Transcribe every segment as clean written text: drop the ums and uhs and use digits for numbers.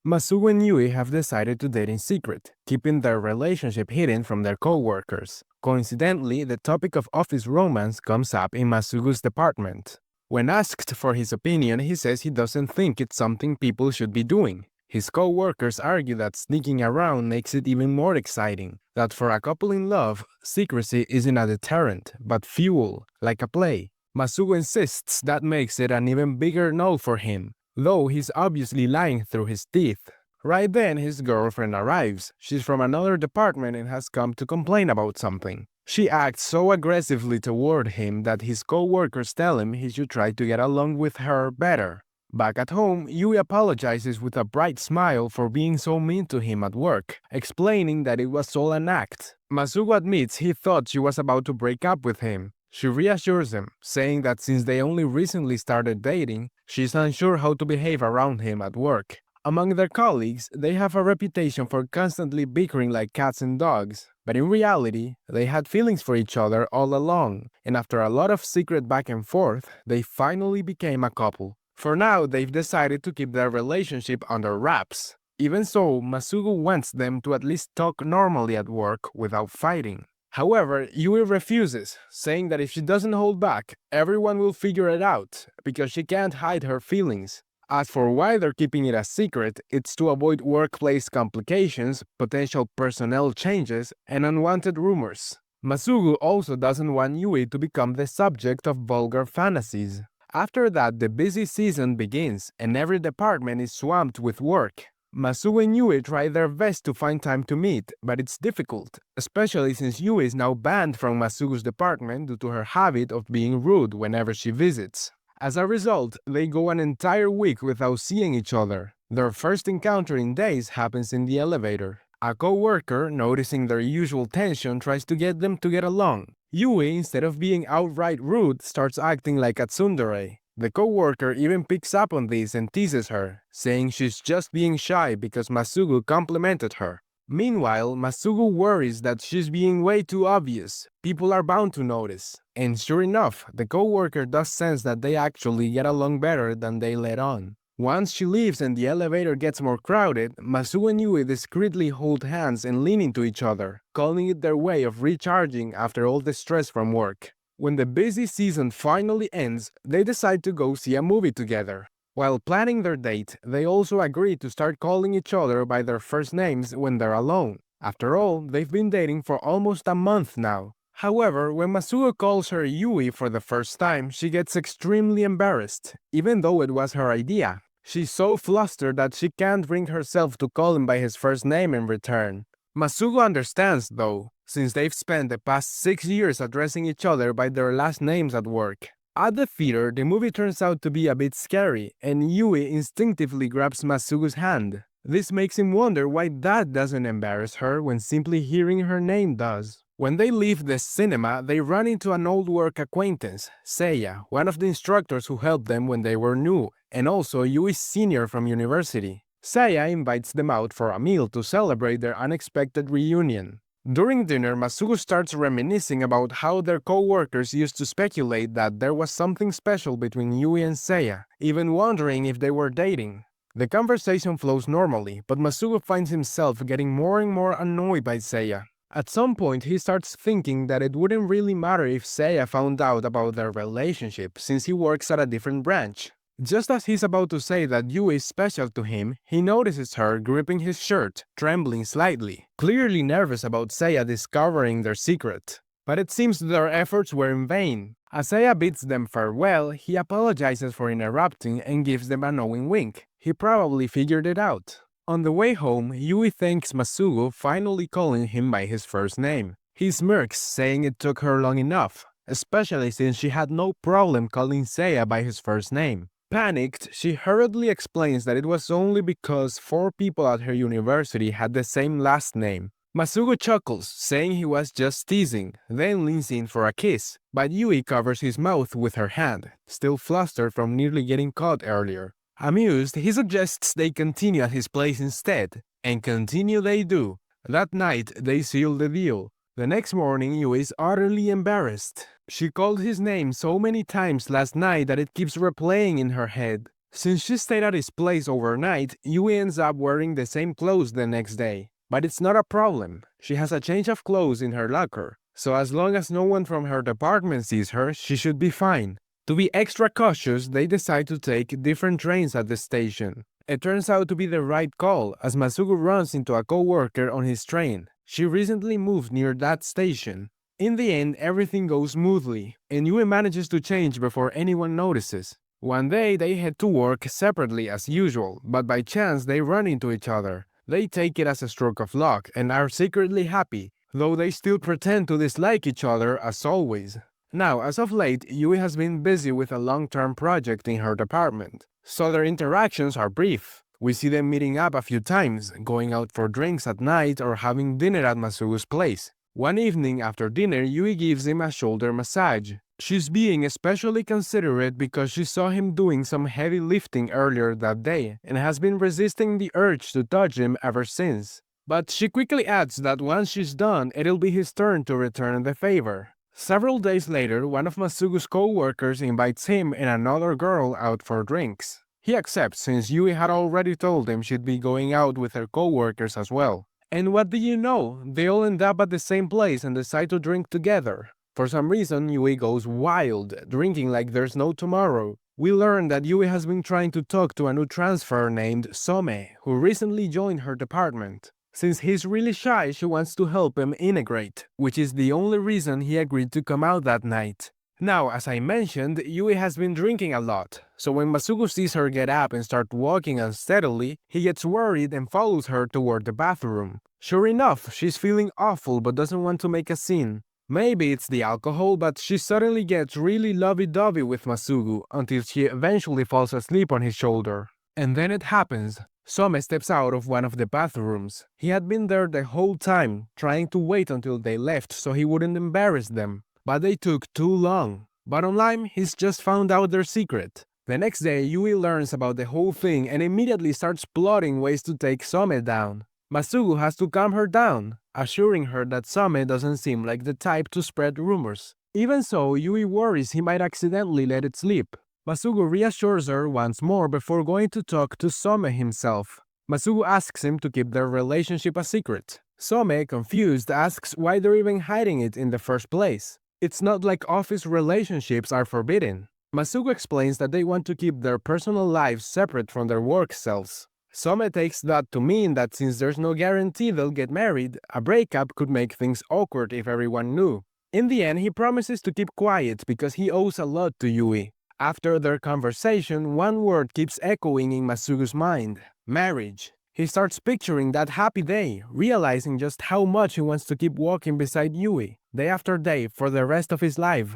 Masugo and Yui have decided to date in secret, keeping their relationship hidden from their co-workers. Coincidentally, the topic of office romance comes up in Masugo's department. When asked for his opinion, he says he doesn't think it's something people should be doing. His co-workers argue that sneaking around makes it even more exciting, that for a couple in love, secrecy isn't a deterrent, but fuel, like a play. Masugo insists that makes it an even bigger no for him, though he's obviously lying through his teeth. Right then, his girlfriend arrives. She's from another department and has come to complain about something. She acts so aggressively toward him that his co-workers tell him he should try to get along with her better. Back at home, Yui apologizes with a bright smile for being so mean to him at work, explaining that it was all an act. Masugo admits he thought she was about to break up with him. She reassures him, saying that since they only recently started dating, she's unsure how to behave around him at work. Among their colleagues, they have a reputation for constantly bickering like cats and dogs, but in reality, they had feelings for each other all along, and after a lot of secret back and forth, they finally became a couple. For now, they've decided to keep their relationship under wraps. Even so, Masugo wants them to at least talk normally at work without fighting. However, Yui refuses, saying that if she doesn't hold back, everyone will figure it out, because she can't hide her feelings. As for why they're keeping it a secret, it's to avoid workplace complications, potential personnel changes, and unwanted rumors. Masugo also doesn't want Yui to become the subject of vulgar fantasies. After that, the busy season begins, and every department is swamped with work. Masugo and Yui try their best to find time to meet, but it's difficult, especially since Yui is now banned from Masugo's department due to her habit of being rude whenever she visits. As a result, they go an entire week without seeing each other. Their first encounter in days happens in the elevator. A co-worker, noticing their usual tension, tries to get them to get along. Yui, instead of being outright rude, starts acting like a tsundere. The co-worker even picks up on this and teases her, saying she's just being shy because Masugo complimented her. Meanwhile, Masugo worries that she's being way too obvious. People are bound to notice. And sure enough, the co-worker does sense that they actually get along better than they let on. Once she leaves and the elevator gets more crowded, Masugo and Yui discreetly hold hands and lean into each other, calling it their way of recharging after all the stress from work. When the busy season finally ends, they decide to go see a movie together. While planning their date, they also agree to start calling each other by their first names when they're alone. After all, they've been dating for almost a month now. However, when Masugo calls her Yui for the first time, she gets extremely embarrassed, even though it was her idea. She's so flustered that she can't bring herself to call him by his first name in return. Masugo understands, though, since they've spent the past 6 years addressing each other by their last names at work. At the theater, the movie turns out to be a bit scary, and Yui instinctively grabs Masugo's hand. This makes him wonder why that doesn't embarrass her when simply hearing her name does. When they leave the cinema, they run into an old work acquaintance, Seiya, one of the instructors who helped them when they were new, and also Yui's senior from university. Seiya invites them out for a meal to celebrate their unexpected reunion. During dinner, Masugo starts reminiscing about how their co-workers used to speculate that there was something special between Yui and Seiya, even wondering if they were dating. The conversation flows normally, but Masugo finds himself getting more and more annoyed by Seiya. At some point, he starts thinking that it wouldn't really matter if Seiya found out about their relationship, since he works at a different branch. Just as he's about to say that Yui is special to him, he notices her gripping his shirt, trembling slightly, clearly nervous about Seiya discovering their secret. But it seems their efforts were in vain. As Seiya bids them farewell, he apologizes for interrupting and gives them a knowing wink. He probably figured it out. On the way home, Yui thanks Masugo, finally calling him by his first name. He smirks, saying it took her long enough, especially since she had no problem calling Seiya by his first name. Panicked, she hurriedly explains that it was only because 4 people at her university had the same last name. Masugo chuckles, saying he was just teasing, then leans in for a kiss, but Yui covers his mouth with her hand, still flustered from nearly getting caught earlier. Amused, he suggests they continue at his place instead, and continue they do. That night, they seal the deal. The next morning, Yui is utterly embarrassed. She called his name so many times last night that it keeps replaying in her head. Since she stayed at his place overnight, Yui ends up wearing the same clothes the next day. But it's not a problem. She has a change of clothes in her locker, so as long as no one from her department sees her, she should be fine. To be extra cautious, they decide to take different trains at the station. It turns out to be the right call, as Masugu runs into a co-worker on his train. She recently moved near that station. In the end, everything goes smoothly, and Yui manages to change before anyone notices. One day, they head to work separately as usual, but by chance they run into each other. They take it as a stroke of luck and are secretly happy, though they still pretend to dislike each other as always. Now, as of late, Yui has been busy with a long-term project in her department, so their interactions are brief. We see them meeting up a few times, going out for drinks at night or having dinner at Masugu's place. One evening after dinner, Yui gives him a shoulder massage. She's being especially considerate because she saw him doing some heavy lifting earlier that day and has been resisting the urge to touch him ever since. But she quickly adds that once she's done, it'll be his turn to return the favor. Several days later, one of Masugu's co-workers invites him and another girl out for drinks. He accepts since Yui had already told him she'd be going out with her co-workers as well. And what do you know? They all end up at the same place and decide to drink together. For some reason, Yui goes wild, drinking like there's no tomorrow. We learn that Yui has been trying to talk to a new transfer named Some, who recently joined her department. Since he's really shy, she wants to help him integrate, which is the only reason he agreed to come out that night. Now, as I mentioned, Yui has been drinking a lot, so when Masugu sees her get up and start walking unsteadily, he gets worried and follows her toward the bathroom. Sure enough, she's feeling awful but doesn't want to make a scene. Maybe it's the alcohol, but she suddenly gets really lovey-dovey with Masugu until she eventually falls asleep on his shoulder. And then it happens. Some steps out of one of the bathrooms. He had been there the whole time, trying to wait until they left so he wouldn't embarrass them. But they took too long. Bottom line, he's just found out their secret. The next day, Yui learns about the whole thing and immediately starts plotting ways to take Some down. Masugu has to calm her down, assuring her that Some doesn't seem like the type to spread rumors. Even so, Yui worries he might accidentally let it slip. Masugu reassures her once more before going to talk to Some himself. Masugu asks him to keep their relationship a secret. Some, confused, asks why they're even hiding it in the first place. It's not like office relationships are forbidden. Masugu explains that they want to keep their personal lives separate from their work selves. Some takes that to mean that since there's no guarantee they'll get married, a breakup could make things awkward if everyone knew. In the end, he promises to keep quiet because he owes a lot to Yui. After their conversation, one word keeps echoing in Masugu's mind: marriage. He starts picturing that happy day, realizing just how much he wants to keep walking beside Yui, day after day, for the rest of his life.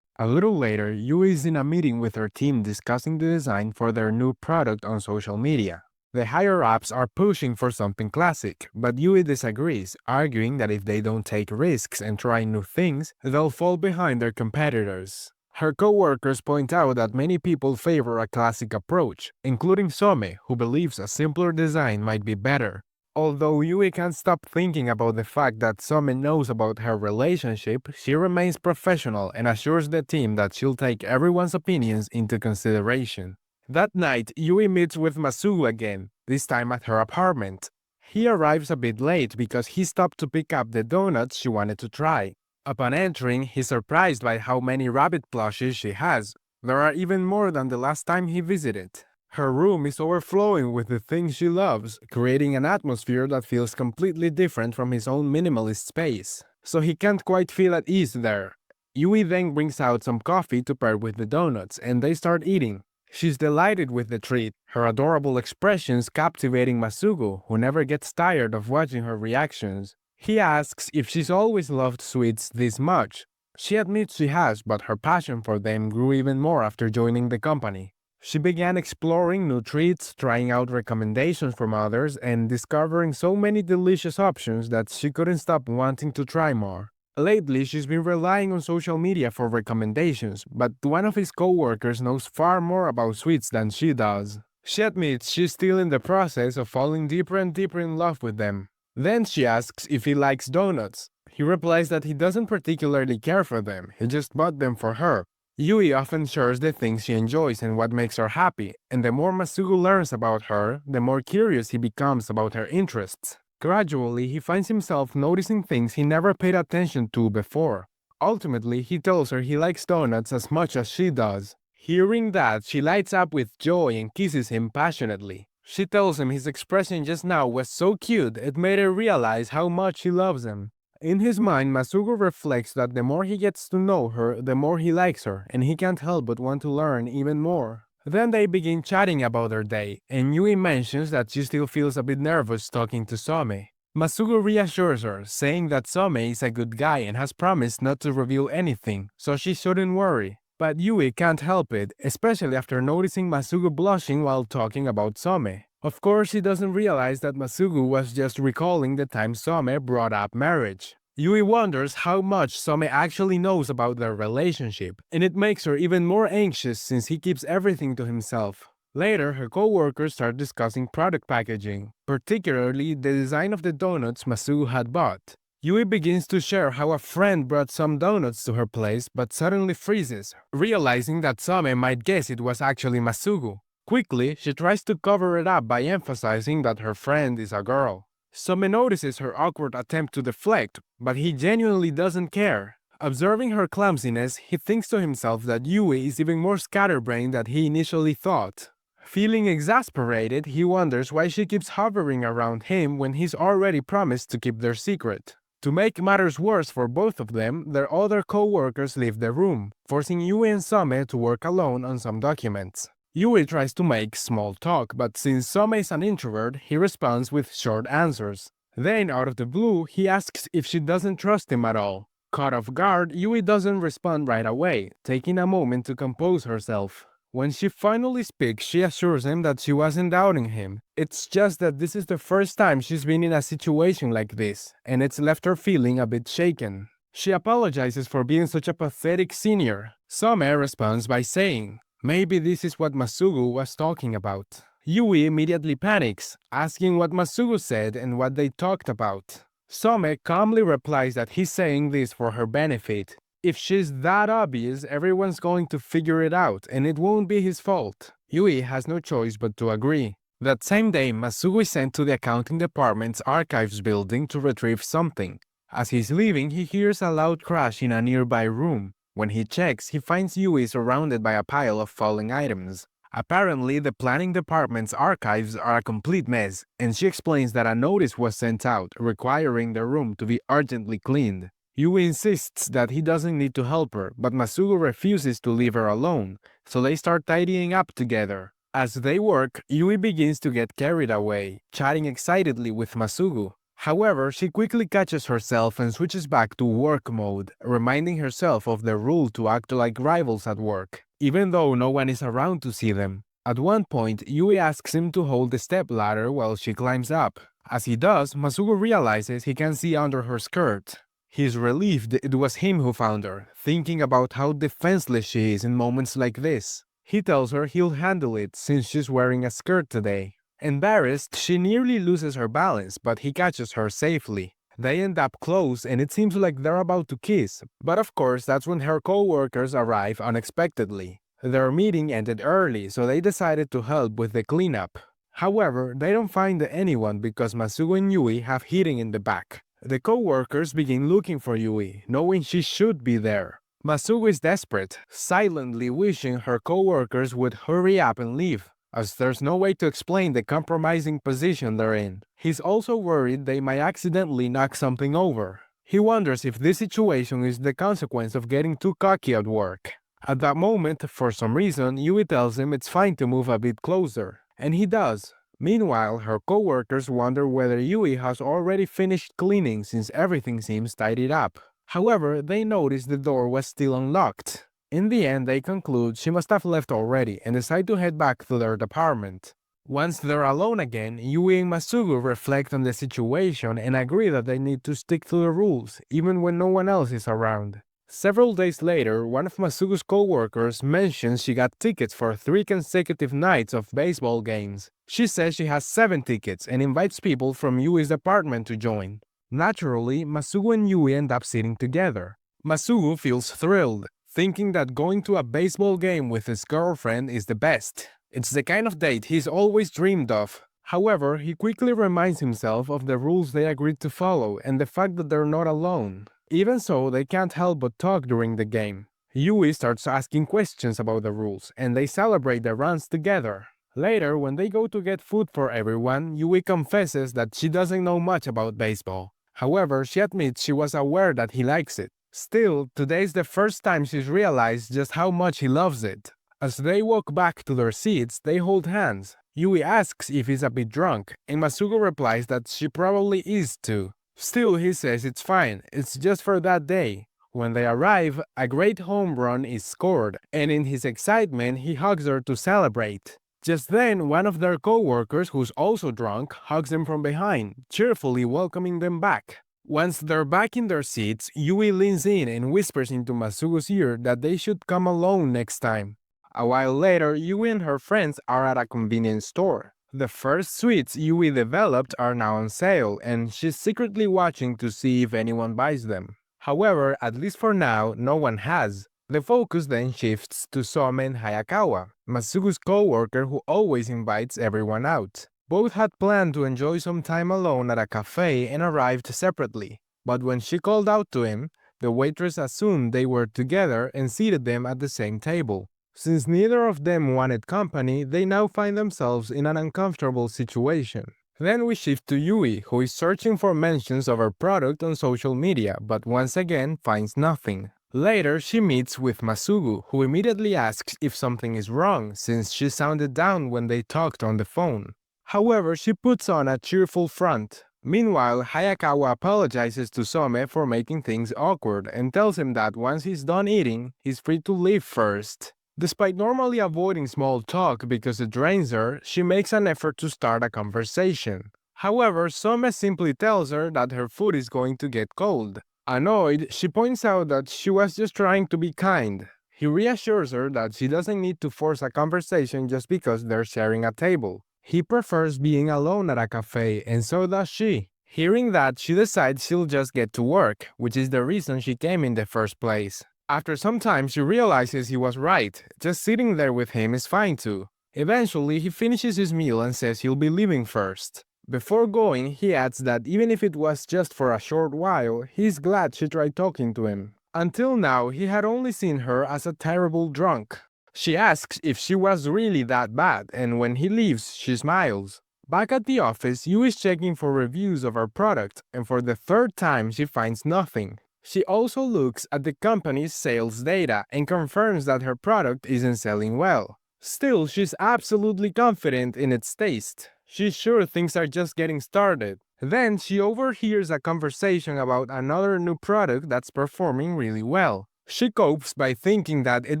A little later, Yui is in a meeting with her team discussing the design for their new product on social media. The higher-ups are pushing for something classic, but Yui disagrees, arguing that if they don't take risks and try new things, they'll fall behind their competitors. Her co-workers point out that many people favor a classic approach, including Some, who believes a simpler design might be better. Although Yui can't stop thinking about the fact that Some knows about her relationship, she remains professional and assures the team that she'll take everyone's opinions into consideration. That night, Yui meets with Masugu again, this time at her apartment. He arrives a bit late because he stopped to pick up the donuts she wanted to try. Upon entering, he's surprised by how many rabbit plushes she has. There are even more than the last time he visited. Her room is overflowing with the things she loves, creating an atmosphere that feels completely different from his own minimalist space. So he can't quite feel at ease there. Yui then brings out some coffee to pair with the donuts, and they start eating. She's delighted with the treat, her adorable expressions captivating Masugu, who never gets tired of watching her reactions. He asks if she's always loved sweets this much. She admits she has, but her passion for them grew even more after joining the company. She began exploring new treats, trying out recommendations from others, and discovering so many delicious options that she couldn't stop wanting to try more. Lately, she's been relying on social media for recommendations, but one of his co-workers knows far more about sweets than she does. She admits she's still in the process of falling deeper and deeper in love with them. Then she asks if he likes donuts. He replies that he doesn't particularly care for them, he just bought them for her. Yui often shares the things she enjoys and what makes her happy, and the more Masugu learns about her, the more curious he becomes about her interests. Gradually, he finds himself noticing things he never paid attention to before. Ultimately, he tells her he likes donuts as much as she does. Hearing that, she lights up with joy and kisses him passionately. She tells him his expression just now was so cute, it made her realize how much she loves him. In his mind, Masugu reflects that the more he gets to know her, the more he likes her, and he can't help but want to learn even more. Then they begin chatting about their day, and Yui mentions that she still feels a bit nervous talking to Some. Masugu reassures her, saying that Some is a good guy and has promised not to reveal anything, so she shouldn't worry. But Yui can't help it, especially after noticing Masugu blushing while talking about Some. Of course, she doesn't realize that Masugu was just recalling the time Some brought up marriage. Yui wonders how much Some actually knows about their relationship, and it makes her even more anxious since he keeps everything to himself. Later, her co-workers start discussing product packaging, particularly the design of the donuts Masugu had bought. Yui begins to share how a friend brought some donuts to her place but suddenly freezes, realizing that Some might guess it was actually Masugu. Quickly, she tries to cover it up by emphasizing that her friend is a girl. Some notices her awkward attempt to deflect, but he genuinely doesn't care. Observing her clumsiness, he thinks to himself that Yui is even more scatterbrained than he initially thought. Feeling exasperated, he wonders why she keeps hovering around him when he's already promised to keep their secret. To make matters worse for both of them, their other co-workers leave the room, forcing Yui and Some to work alone on some documents. Yui tries to make small talk, but since Some is an introvert, he responds with short answers. Then, out of the blue, he asks if she doesn't trust him at all. Caught off guard, Yui doesn't respond right away, taking a moment to compose herself. When she finally speaks, she assures him that she wasn't doubting him. It's just that this is the first time she's been in a situation like this, and it's left her feeling a bit shaken. She apologizes for being such a pathetic senior. Some responds by saying, "Maybe this is what Masugu was talking about." Yui immediately panics, asking what Masugu said and what they talked about. Some calmly replies that he's saying this for her benefit. If she's that obvious, everyone's going to figure it out, and it won't be his fault. Yui has no choice but to agree. That same day, Masugu is sent to the accounting department's archives building to retrieve something. As he's leaving, he hears a loud crash in a nearby room. When he checks, he finds Yui surrounded by a pile of falling items. Apparently, the planning department's archives are a complete mess, and she explains that a notice was sent out requiring the room to be urgently cleaned. Yui insists that he doesn't need to help her, but Masugu refuses to leave her alone, so they start tidying up together. As they work, Yui begins to get carried away, chatting excitedly with Masugu. However, she quickly catches herself and switches back to work mode, reminding herself of the rule to act like rivals at work, even though no one is around to see them. At one point, Yui asks him to hold the step ladder while she climbs up. As he does, Masugu realizes he can see under her skirt. He's relieved it was him who found her, thinking about how defenseless she is in moments like this. He tells her he'll handle it since she's wearing a skirt today. Embarrassed, she nearly loses her balance, but he catches her safely. They end up close and it seems like they're about to kiss, but of course that's when her co-workers arrive unexpectedly. Their meeting ended early, so they decided to help with the cleanup. However, they don't find anyone because Masugu and Yui have hidden in the back. The co-workers begin looking for Yui, knowing she should be there. Masugu is desperate, silently wishing her co-workers would hurry up and leave, as there's no way to explain the compromising position they're in. He's also worried they might accidentally knock something over. He wonders if this situation is the consequence of getting too cocky at work. At that moment, for some reason, Yui tells him it's fine to move a bit closer, and he does. Meanwhile, her co-workers wonder whether Yui has already finished cleaning since everything seems tidied up. However, they notice the door was still unlocked. In the end, they conclude she must have left already and decide to head back to their department. Once they're alone again, Yui and Masugu reflect on the situation and agree that they need to stick to the rules, even when no one else is around. Several days later, one of Masugu's co-workers mentions she got tickets for 3 consecutive nights of baseball games. She says she has 7 tickets and invites people from Yui's department to join. Naturally, Masugu and Yui end up sitting together. Masugu feels thrilled, thinking that going to a baseball game with his girlfriend is the best. It's the kind of date he's always dreamed of. However, he quickly reminds himself of the rules they agreed to follow and the fact that they're not alone. Even so, they can't help but talk during the game. Yui starts asking questions about the rules, and they celebrate the runs together. Later, when they go to get food for everyone, Yui confesses that she doesn't know much about baseball. However, she admits she was aware that he likes it. Still, today's the first time she's realized just how much he loves it. As they walk back to their seats, they hold hands. Yui asks if he's a bit drunk, and Masugo replies that she probably is too. Still, he says it's fine, it's just for that day. When they arrive, a great home run is scored, and in his excitement, he hugs her to celebrate. Just then, one of their co-workers, who's also drunk, hugs them from behind, cheerfully welcoming them back. Once they're back in their seats, Yui leans in and whispers into Masugo's ear that they should come alone next time. A while later, Yui and her friends are at a convenience store. The first sweets Yui developed are now on sale, and she's secretly watching to see if anyone buys them. However, at least for now, no one has. The focus then shifts to Some and Hayakawa, Masugo's co-worker who always invites everyone out. Both had planned to enjoy some time alone at a cafe and arrived separately. But when she called out to him, the waitress assumed they were together and seated them at the same table. Since neither of them wanted company, they now find themselves in an uncomfortable situation. Then we shift to Yui, who is searching for mentions of her product on social media, but once again finds nothing. Later, she meets with Masugo, who immediately asks if something is wrong, since she sounded down when they talked on the phone. However, she puts on a cheerful front. Meanwhile, Hayakawa apologizes to Some for making things awkward and tells him that once he's done eating, he's free to leave first. Despite normally avoiding small talk because it drains her, she makes an effort to start a conversation. However, Some simply tells her that her food is going to get cold. Annoyed, she points out that she was just trying to be kind. He reassures her that she doesn't need to force a conversation just because they're sharing a table. He prefers being alone at a cafe, and so does she. Hearing that, she decides she'll just get to work, which is the reason she came in the first place. After some time, she realizes he was right. Just sitting there with him is fine too. Eventually, he finishes his meal and says he'll be leaving first. Before going, he adds that even if it was just for a short while, he's glad she tried talking to him. Until now, he had only seen her as a terrible drunk. She asks if she was really that bad, and when he leaves, she smiles. Back at the office, Yu is checking for reviews of her product, and for the third time, she finds nothing. She also looks at the company's sales data and confirms that her product isn't selling well. Still, she's absolutely confident in its taste. She's sure things are just getting started. Then she overhears a conversation about another new product that's performing really well. She copes by thinking that it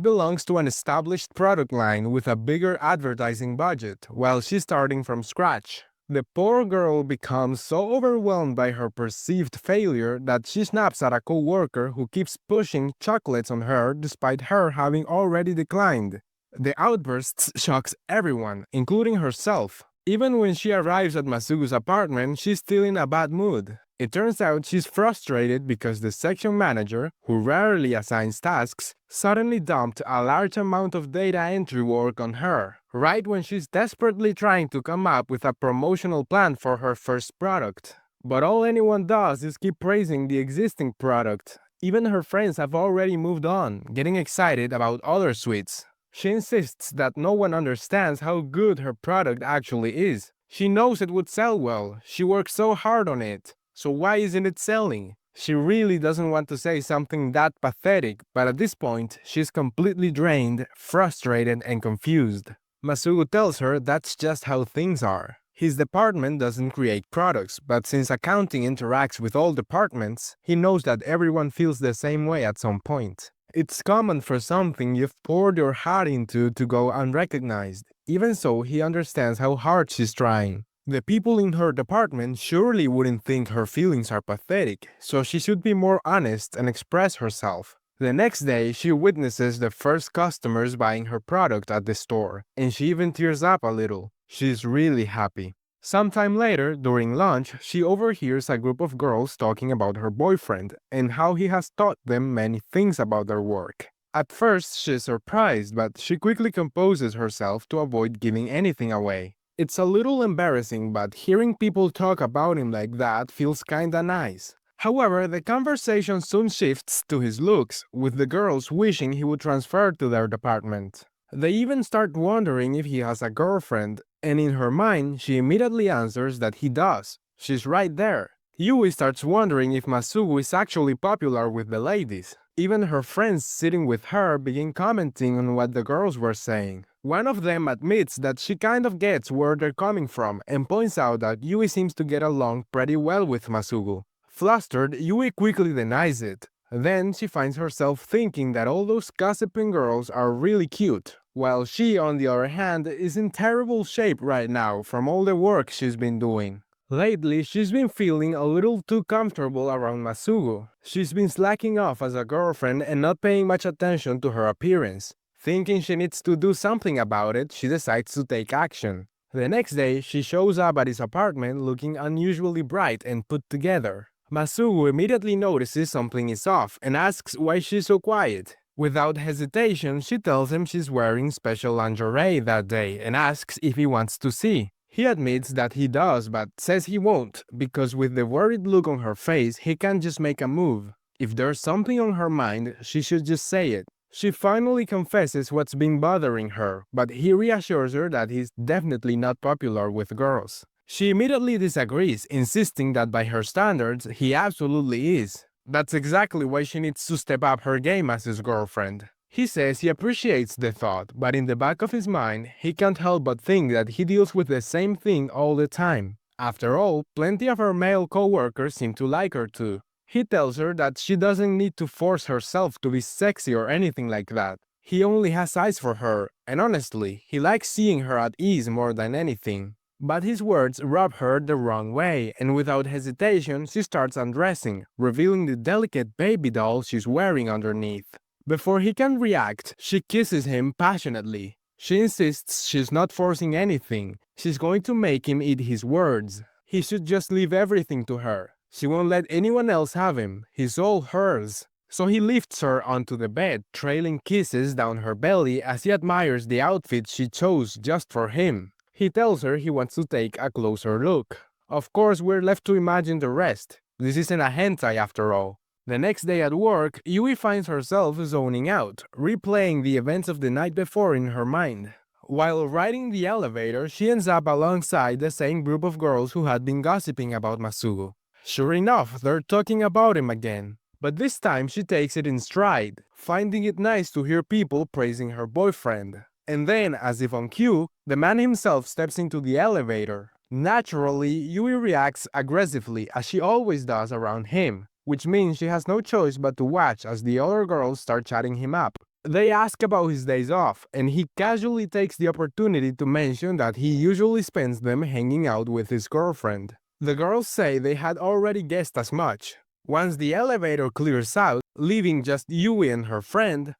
belongs to an established product line with a bigger advertising budget, while she's starting from scratch. The poor girl becomes so overwhelmed by her perceived failure that she snaps at a co-worker who keeps pushing chocolates on her despite her having already declined. The outburst shocks everyone, including herself. Even when she arrives at Masugo's apartment, she's still in a bad mood. It turns out she's frustrated because the section manager, who rarely assigns tasks, suddenly dumped a large amount of data entry work on her, right when she's desperately trying to come up with a promotional plan for her first product. But all anyone does is keep praising the existing product. Even her friends have already moved on, getting excited about other sweets. She insists that no one understands how good her product actually is. She knows it would sell well, she worked so hard on it. So why isn't it selling? She really doesn't want to say something that pathetic, but at this point, she's completely drained, frustrated, and confused. Masugo tells her that's just how things are. His department doesn't create products, but since accounting interacts with all departments, he knows that everyone feels the same way at some point. It's common for something you've poured your heart into to go unrecognized. Even so, he understands how hard she's trying. The people in her department surely wouldn't think her feelings are pathetic, so she should be more honest and express herself. The next day, she witnesses the first customers buying her product at the store, and she even tears up a little. She's really happy. Sometime later, during lunch, she overhears a group of girls talking about her boyfriend and how he has taught them many things about their work. At first, she's surprised, but she quickly composes herself to avoid giving anything away. It's a little embarrassing, but hearing people talk about him like that feels kinda nice. However, the conversation soon shifts to his looks, with the girls wishing he would transfer to their department. They even start wondering if he has a girlfriend, and in her mind, she immediately answers that he does. She's right there. Yui starts wondering if Masugu is actually popular with the ladies. Even her friends sitting with her begin commenting on what the girls were saying. One of them admits that she kind of gets where they're coming from and points out that Yui seems to get along pretty well with Masugu. Flustered, Yui quickly denies it. Then she finds herself thinking that all those gossiping girls are really cute, while she, on the other hand, is in terrible shape right now from all the work she's been doing. Lately, she's been feeling a little too comfortable around Masugu. She's been slacking off as a girlfriend and not paying much attention to her appearance. Thinking she needs to do something about it, she decides to take action. The next day, she shows up at his apartment looking unusually bright and put together. Masugu immediately notices something is off and asks why she's so quiet. Without hesitation, she tells him she's wearing special lingerie that day and asks if he wants to see. He admits that he does, but says he won't, because with the worried look on her face, he can't just make a move. If there's something on her mind, she should just say it. She finally confesses what's been bothering her, but he reassures her that he's definitely not popular with girls. She immediately disagrees, insisting that by her standards, he absolutely is. That's exactly why she needs to step up her game as his girlfriend. He says he appreciates the thought, but in the back of his mind, he can't help but think that he deals with the same thing all the time. After all, plenty of her male co-workers seem to like her too. He tells her that she doesn't need to force herself to be sexy or anything like that. He only has eyes for her, and honestly, he likes seeing her at ease more than anything. But his words rub her the wrong way, and without hesitation, she starts undressing, revealing the delicate baby doll she's wearing underneath. Before he can react, she kisses him passionately. She insists she's not forcing anything. She's going to make him eat his words. He should just leave everything to her. She won't let anyone else have him. He's all hers. So he lifts her onto the bed, trailing kisses down her belly as he admires the outfit she chose just for him. He tells her he wants to take a closer look. Of course, we're left to imagine the rest. This isn't a hentai after all. The next day at work, Yui finds herself zoning out, replaying the events of the night before in her mind. While riding the elevator, she ends up alongside the same group of girls who had been gossiping about Masugu. Sure enough, they're talking about him again. But this time she takes it in stride, finding it nice to hear people praising her boyfriend. And then, as if on cue, the man himself steps into the elevator. Naturally, Yui reacts aggressively as she always does around him, which means she has no choice but to watch as the other girls start chatting him up. They ask about his days off, and he casually takes the opportunity to mention that he usually spends them hanging out with his girlfriend. The girls say they had already guessed as much. Once the elevator clears out, leaving just Yui and her friend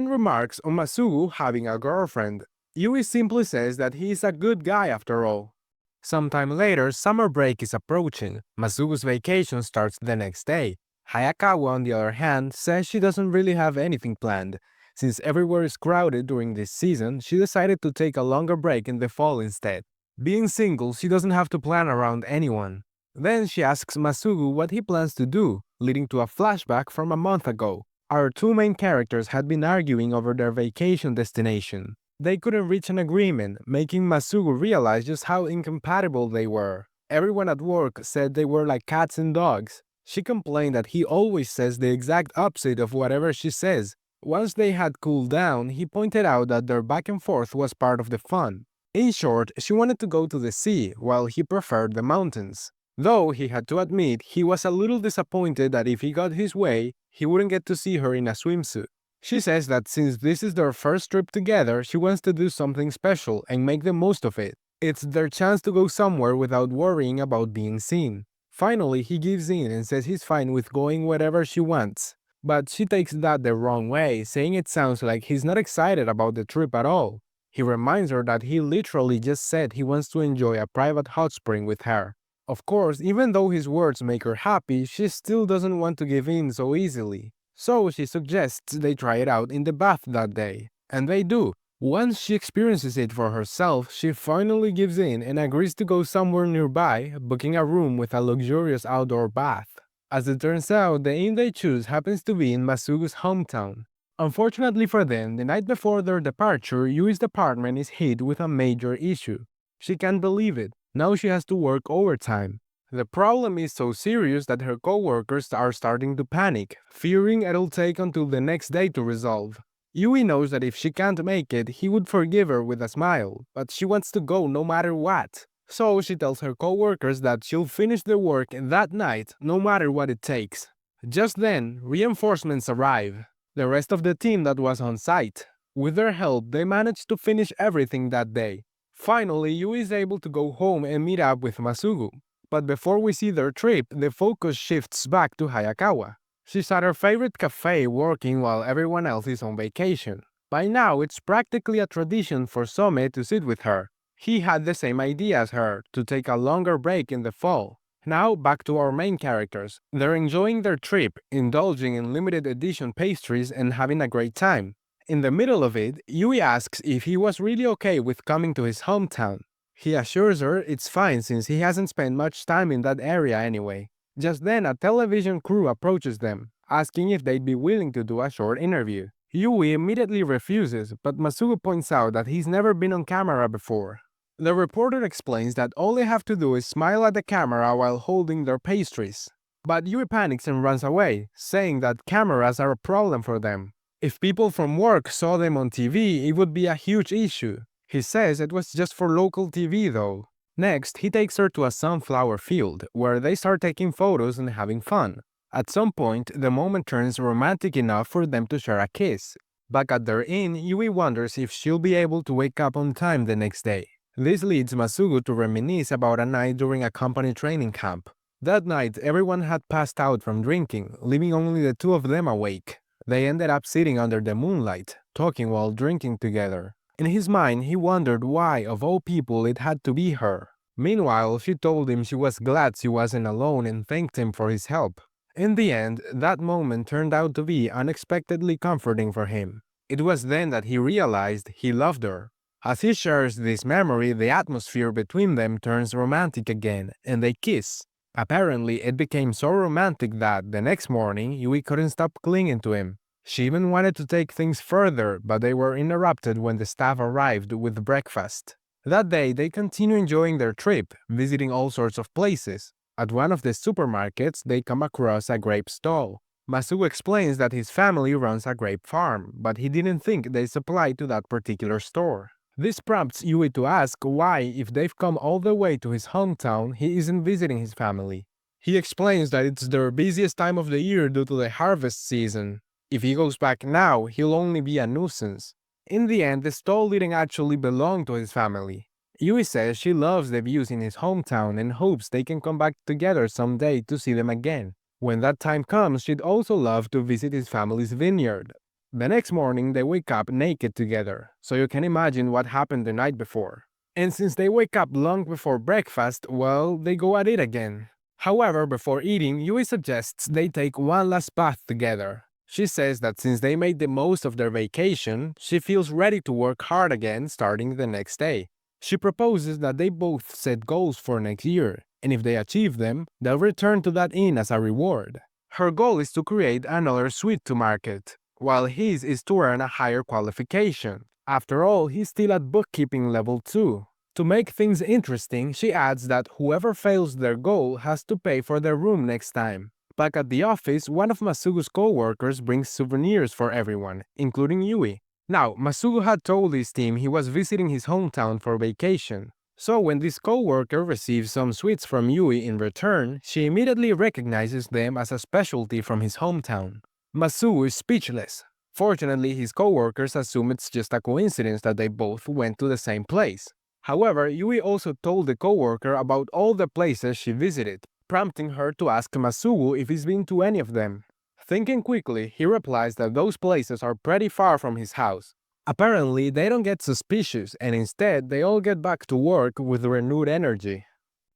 remarks on Masugu having a girlfriend. Yui simply says that he is a good guy after all. Sometime later, summer break is approaching. Masugu's vacation starts the next day. Hayakawa, on the other hand, says she doesn't really have anything planned. Since everywhere is crowded during this season, she decided to take a longer break in the fall instead. Being single, she doesn't have to plan around anyone. Then she asks Masugu what he plans to do, leading to a flashback from a month ago. Our two main characters had been arguing over their vacation destination. They couldn't reach an agreement, making Masugu realize just how incompatible they were. Everyone at work said they were like cats and dogs. She complained that he always says the exact opposite of whatever she says. Once they had cooled down, he pointed out that their back and forth was part of the fun. In short, she wanted to go to the sea, while he preferred the mountains. Though he had to admit he was a little disappointed that if he got his way, he wouldn't get to see her in a swimsuit. She says that since this is their first trip together, she wants to do something special and make the most of it. It's their chance to go somewhere without worrying about being seen. Finally, he gives in and says he's fine with going wherever she wants. But she takes that the wrong way, saying it sounds like he's not excited about the trip at all. He reminds her that he literally just said he wants to enjoy a private hot spring with her. Of course, even though his words make her happy, she still doesn't want to give in so easily. So she suggests they try it out in the bath that day, and they do. Once she experiences it for herself, she finally gives in and agrees to go somewhere nearby, booking a room with a luxurious outdoor bath. As it turns out, the inn they choose happens to be in Masugu's hometown. Unfortunately for them, the night before their departure, Yui's department is hit with a major issue. She can't believe it. Now she has to work overtime. The problem is so serious that her coworkers are starting to panic, fearing it'll take until the next day to resolve. Yui knows that if she can't make it, he would forgive her with a smile, but she wants to go no matter what. So she tells her coworkers that she'll finish the work that night no matter what it takes. Just then, reinforcements arrive. The rest of the team that was on site. With their help, they managed to finish everything that day. Finally, Yui is able to go home and meet up with Masugu. But before we see their trip, the focus shifts back to Hayakawa. She's at her favorite cafe working while everyone else is on vacation. By now, it's practically a tradition for Some to sit with her. He had the same idea as her, to take a longer break in the fall. Now, back to our main characters. They're enjoying their trip, indulging in limited edition pastries and having a great time. In the middle of it, Yui asks if he was really okay with coming to his hometown. He assures her it's fine since he hasn't spent much time in that area anyway. Just then, a television crew approaches them, asking if they'd be willing to do a short interview. Yui immediately refuses, but Masugu points out that he's never been on camera before. The reporter explains that all they have to do is smile at the camera while holding their pastries. But Yui panics and runs away, saying that cameras are a problem for them. If people from work saw them on TV, it would be a huge issue. He says it was just for local TV though. Next, he takes her to a sunflower field, where they start taking photos and having fun. At some point, the moment turns romantic enough for them to share a kiss. Back at their inn, Yui wonders if she'll be able to wake up on time the next day. This leads Masugu to reminisce about a night during a company training camp. That night, everyone had passed out from drinking, leaving only the two of them awake. They ended up sitting under the moonlight, talking while drinking together. In his mind, he wondered why, of all people, it had to be her. Meanwhile, she told him she was glad she wasn't alone and thanked him for his help. In the end, that moment turned out to be unexpectedly comforting for him. It was then that he realized he loved her. As he shares this memory, the atmosphere between them turns romantic again, and they kiss. Apparently, it became so romantic that, the next morning, Yui couldn't stop clinging to him. She even wanted to take things further, but they were interrupted when the staff arrived with breakfast. That day, they continue enjoying their trip, visiting all sorts of places. At one of the supermarkets, they come across a grape stall. Masugu explains that his family runs a grape farm, but he didn't think they supplied to that particular store. This prompts Yui to ask why, if they've come all the way to his hometown, he isn't visiting his family. He explains that it's their busiest time of the year due to the harvest season. If he goes back now, he'll only be a nuisance. In the end, the stall didn't actually belong to his family. Yui says she loves the views in his hometown and hopes they can come back together someday to see them again. When that time comes, she'd also love to visit his family's vineyard. The next morning, they wake up naked together, so you can imagine what happened the night before. And since they wake up long before breakfast, well, they go at it again. However, before eating, Yui suggests they take one last bath together. She says that since they made the most of their vacation, she feels ready to work hard again starting the next day. She proposes that they both set goals for next year, and if they achieve them, they'll return to that inn as a reward. Her goal is to create another suite to market, while his is to earn a higher qualification. After all, he's still at bookkeeping level 2. To make things interesting, she adds that whoever fails their goal has to pay for their room next time. Back at the office, one of Masugu's co-workers brings souvenirs for everyone, including Yui. Now, Masugu had told his team he was visiting his hometown for vacation. So when this co-worker receives some sweets from Yui in return, she immediately recognizes them as a specialty from his hometown. Masugu is speechless. Fortunately, his co-workers assume it's just a coincidence that they both went to the same place. However, Yui also told the co-worker about all the places she visited, prompting her to ask Masugu if he's been to any of them. Thinking quickly, he replies that those places are pretty far from his house. Apparently, they don't get suspicious, and instead, they all get back to work with renewed energy.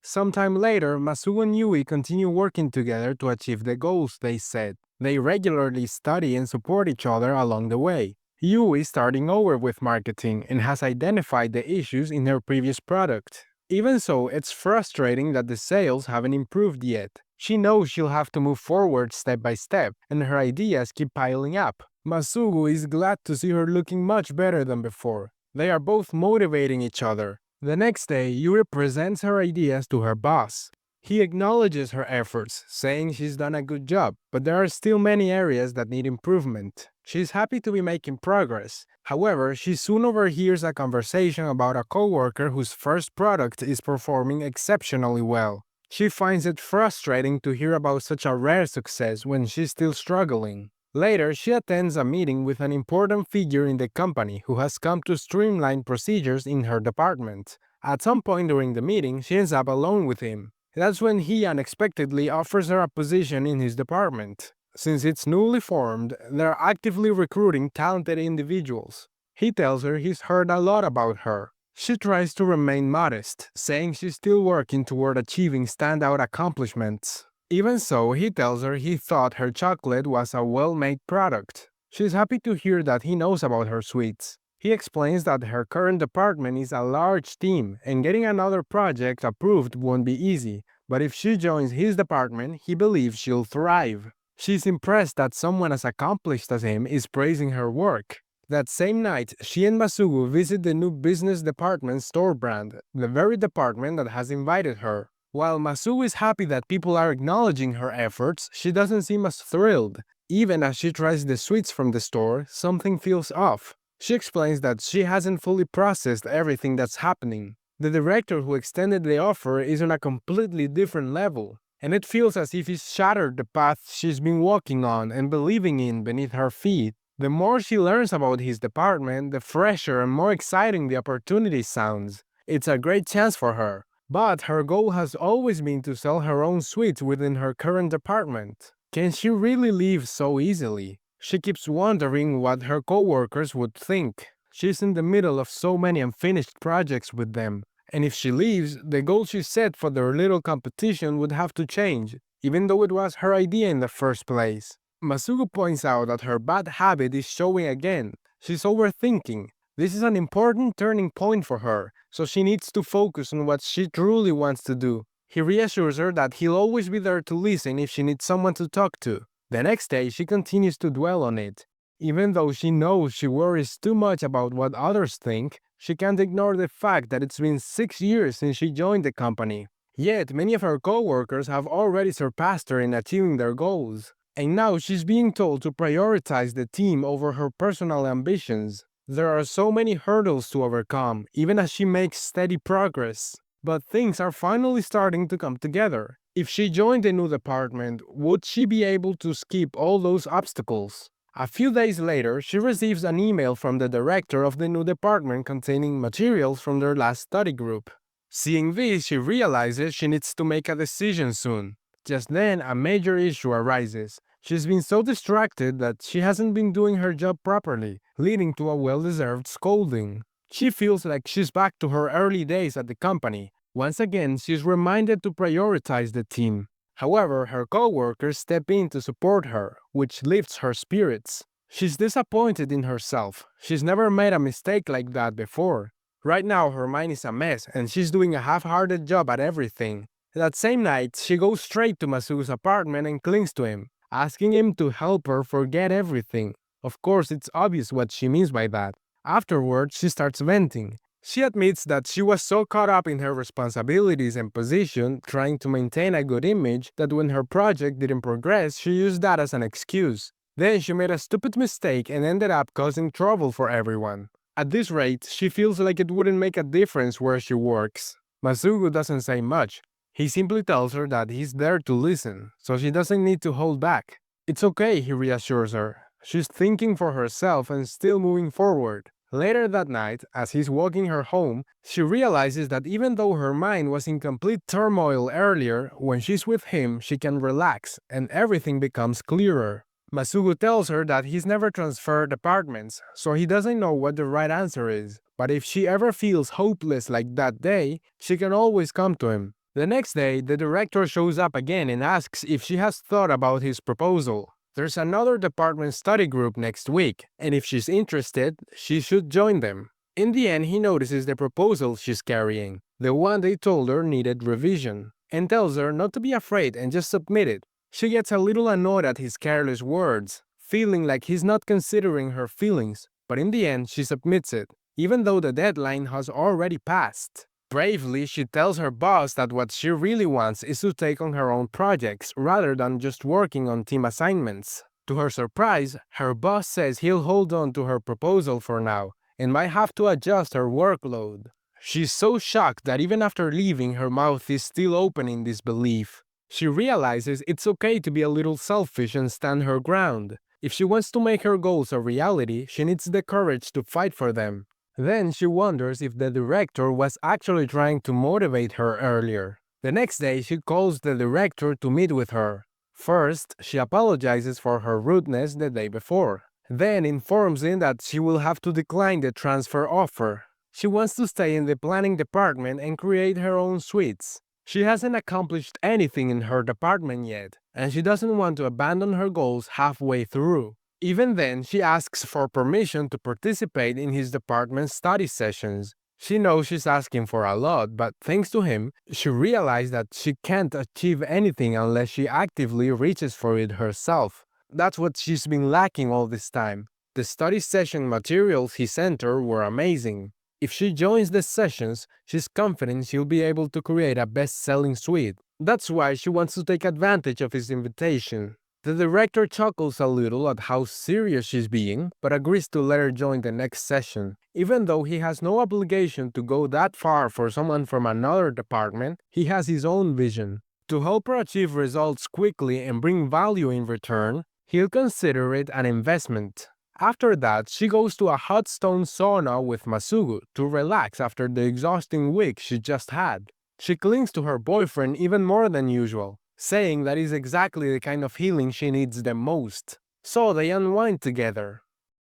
Sometime later, Masugu and Yui continue working together to achieve the goals they set. They regularly study and support each other along the way. Yu is starting over with marketing and has identified the issues in her previous product. Even so, it's frustrating that the sales haven't improved yet. She knows she'll have to move forward step by step, and her ideas keep piling up. Masugu is glad to see her looking much better than before. They are both motivating each other. The next day, Yuri presents her ideas to her boss. He acknowledges her efforts, saying she's done a good job, but there are still many areas that need improvement. She's happy to be making progress. However, she soon overhears a conversation about a coworker whose first product is performing exceptionally well. She finds it frustrating to hear about such a rare success when she's still struggling. Later, she attends a meeting with an important figure in the company who has come to streamline procedures in her department. At some point during the meeting, she ends up alone with him. That's when he unexpectedly offers her a position in his department. Since it's newly formed, they're actively recruiting talented individuals. He tells her he's heard a lot about her. She tries to remain modest, saying she's still working toward achieving standout accomplishments. Even so, he tells her he thought her chocolate was a well-made product. She's happy to hear that he knows about her sweets. He explains that her current department is a large team and getting another project approved won't be easy, but if she joins his department, he believes she'll thrive. She's impressed that someone as accomplished as him is praising her work. That same night, she and Masugu visit the new business department store brand, the very department that has invited her. While Masugu is happy that people are acknowledging her efforts, she doesn't seem as thrilled. Even as she tries the sweets from the store, something feels off. She explains that she hasn't fully processed everything that's happening. The director who extended the offer is on a completely different level, and it feels as if he's shattered the path she's been walking on and believing in beneath her feet. The more she learns about his department, the fresher and more exciting the opportunity sounds. It's a great chance for her, but her goal has always been to sell her own sweets within her current department. Can she really leave so easily? She keeps wondering what her coworkers would think. She's in the middle of so many unfinished projects with them, and if she leaves, the goal she set for their little competition would have to change, even though it was her idea in the first place. Masugu points out that her bad habit is showing again. She's overthinking. This is an important turning point for her, so she needs to focus on what she truly wants to do. He reassures her that he'll always be there to listen if she needs someone to talk to. The next day, she continues to dwell on it. Even though she knows she worries too much about what others think, she can't ignore the fact that it's been 6 years since she joined the company. Yet, many of her coworkers have already surpassed her in achieving their goals. And now she's being told to prioritize the team over her personal ambitions. There are so many hurdles to overcome, even as she makes steady progress. But things are finally starting to come together. If she joined the new department, would she be able to skip all those obstacles? A few days later, she receives an email from the director of the new department containing materials from their last study group. Seeing this, she realizes she needs to make a decision soon. Just then, a major issue arises. She's been so distracted that she hasn't been doing her job properly, leading to a well-deserved scolding. She feels like she's back to her early days at the company. Once again, she's reminded to prioritize the team. However, her coworkers step in to support her, which lifts her spirits. She's disappointed in herself. She's never made a mistake like that before. Right now, her mind is a mess, and she's doing a half-hearted job at everything. That same night, she goes straight to Masu's apartment and clings to him, asking him to help her forget everything. Of course, it's obvious what she means by that. Afterwards, she starts venting. She admits that she was so caught up in her responsibilities and position, trying to maintain a good image, that when her project didn't progress, she used that as an excuse. Then she made a stupid mistake and ended up causing trouble for everyone. At this rate, she feels like it wouldn't make a difference where she works. Masugu doesn't say much. He simply tells her that he's there to listen, so she doesn't need to hold back. It's okay, he reassures her. She's thinking for herself and still moving forward. Later that night, as he's walking her home, she realizes that even though her mind was in complete turmoil earlier, when she's with him, she can relax, and everything becomes clearer. Masugu tells her that he's never transferred apartments, so he doesn't know what the right answer is. But if she ever feels hopeless like that day, she can always come to him. The next day, the director shows up again and asks if she has thought about his proposal. There's another department study group next week, and if she's interested, she should join them. In the end, he notices the proposal she's carrying, the one they told her needed revision, and tells her not to be afraid and just submit it. She gets a little annoyed at his careless words, feeling like he's not considering her feelings, but in the end, she submits it, even though the deadline has already passed. Bravely, she tells her boss that what she really wants is to take on her own projects rather than just working on team assignments. To her surprise, her boss says he'll hold on to her proposal for now and might have to adjust her workload. She's so shocked that even after leaving, her mouth is still open in disbelief. She realizes it's okay to be a little selfish and stand her ground. If she wants to make her goals a reality, she needs the courage to fight for them. Then she wonders if the director was actually trying to motivate her earlier. The next day, she calls the director to meet with her. First, she apologizes for her rudeness the day before, then informs him that she will have to decline the transfer offer. She wants to stay in the planning department and create her own suites. She hasn't accomplished anything in her department yet, and she doesn't want to abandon her goals halfway through. Even then, she asks for permission to participate in his department's study sessions. She knows she's asking for a lot, but thanks to him, she realized that she can't achieve anything unless she actively reaches for it herself. That's what she's been lacking all this time. The study session materials he sent her were amazing. If she joins the sessions, she's confident she'll be able to create a best-selling suite. That's why she wants to take advantage of his invitation. The director chuckles a little at how serious she's being, but agrees to let her join the next session. Even though he has no obligation to go that far for someone from another department, he has his own vision. To help her achieve results quickly and bring value in return, he'll consider it an investment. After that, she goes to a hot stone sauna with Masugu to relax after the exhausting week she just had. She clings to her boyfriend even more than usual, saying that is exactly the kind of healing she needs the most. So they unwind together.